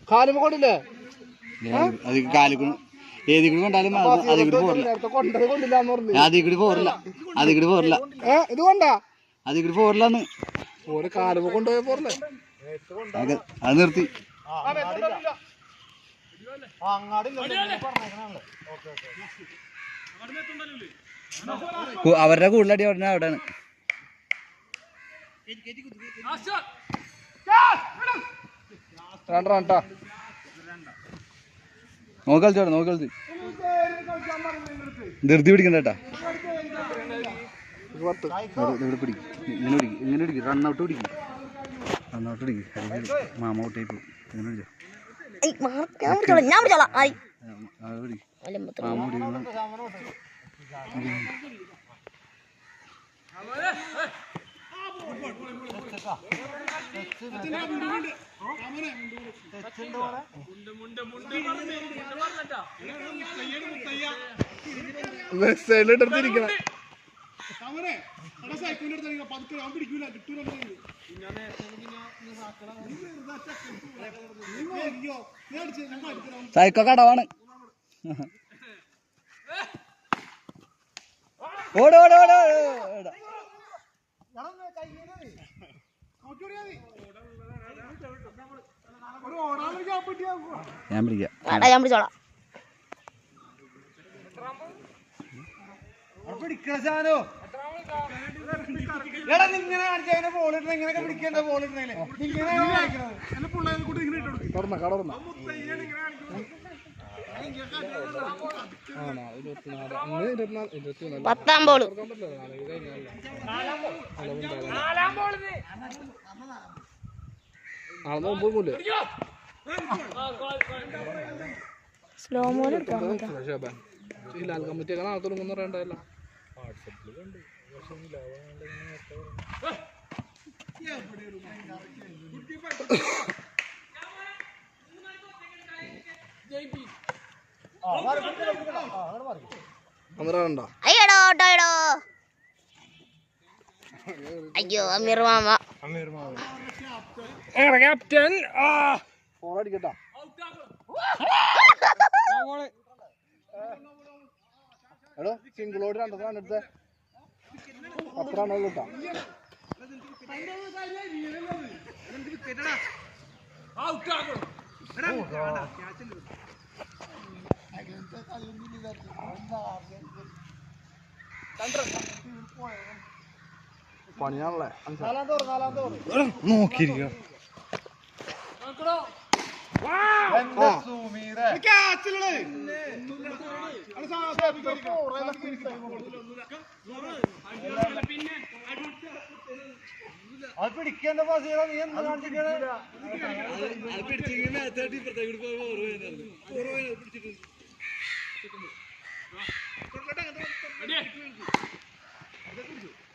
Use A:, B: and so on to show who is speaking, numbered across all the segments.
A: കാലുമ കൊണ്ടില്ലേ
B: ഏതി കൂടി കൊണ്ടാലും
A: ഇത് കൊണ്ടാ
B: അതിൽ കൂടി പോരില്ലാന്ന്
A: ഒരു കാലുമ കൊണ്ടുപോയ പോരല്ലേ
B: അത് നിർത്തി അവരുടെ കൂടുതലടി ഉടനെ അവിടെയാണ് നോക്കി കളിച്ചോട്ടെ ധൃതി പിടിക്കണ്ടേട്ടാ ഇങ്ങനെ പിടിക്കും റണ്ണൗട്ട് പിടിക്കും മാമ ഔട്ടായി പോകും ഇങ്ങനെ
A: സൈഡിലിട്ടിരിക്കണം
B: സൈക്കോ കടവാണ് ഓട ഞാൻ പിടിക്കാം
C: പത്താം ബോള് സ്ലോ മോഡ്
A: ലാൽ കമ്മിറ്റിയൊക്കെ നാളെ തുടങ്ങുന്ന പറയണ്ടല്ലോ
C: അയ്യോ അമീർ മാമ
A: ക്യാപ്റ്റൻ അടിക്കട്ടാ എടോ സിംഗിളോട് രണ്ടെണ്ണം എടുത്ത് 10 റണ്ണ കിട്ടാം പണിയാണല്ലേ
B: നോക്കിയിരിക്കുക
A: പിടിക്കേണ്ട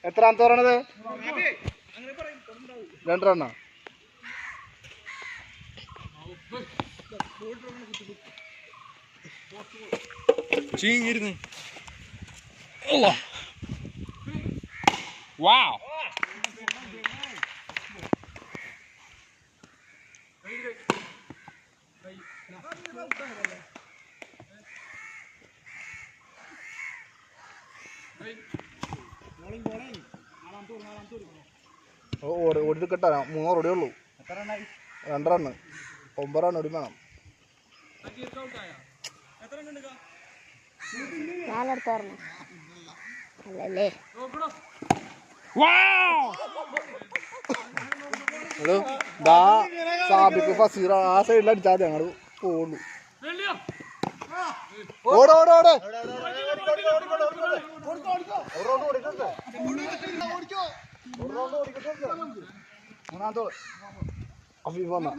A: എത്രാമത്തെ പറയണത് 2 റണ്ണ
D: ചീങ്ങിരുന്ന് വാവ്
A: ഓടി കിട്ടാ 3 ഓടിയേ ഉള്ളൂ 2 റണ്ണ് 9 റണ്ണ് ഓടി വേണം
C: അല്ലല്ലേ
A: സാബിക്ക് ഫസീറ ആ സൈഡിൽ അടിച്ചാൽ ഞങ്ങൾ പോകുള്ളൂ ഓടോടോടെ മൂന്നാമത്തോട് അഫീഫ് വന്ന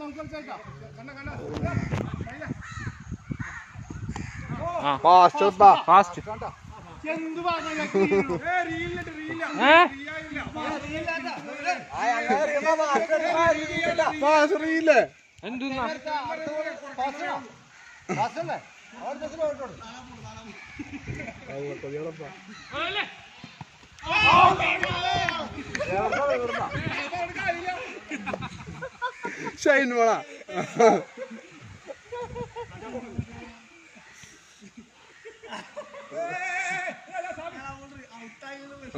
A: ഫാസ്റ്റ് ഷൈൻ മോള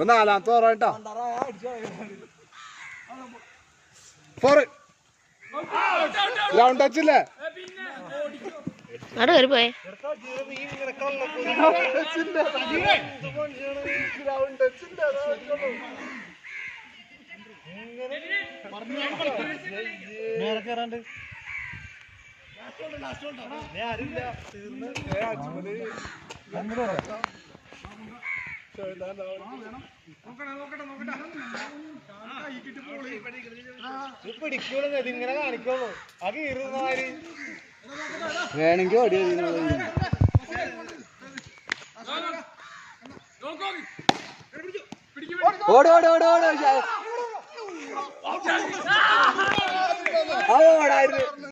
A: നാലാമത്തെ ഓവർ കേട്ടോ 4 ഗ്രൗണ്ട് ടച്ച് ഇല്ലേ
C: അവിടെ കയറി പോയേ
A: ഇങ്ങനെ കാണിക്കുള്ളൂ അത് ഇരുന്നാല്
B: വേണമെങ്കിൽ ഓടി ഓടി ഓടി ഓടി ഓടി ഓടായിരുന്നു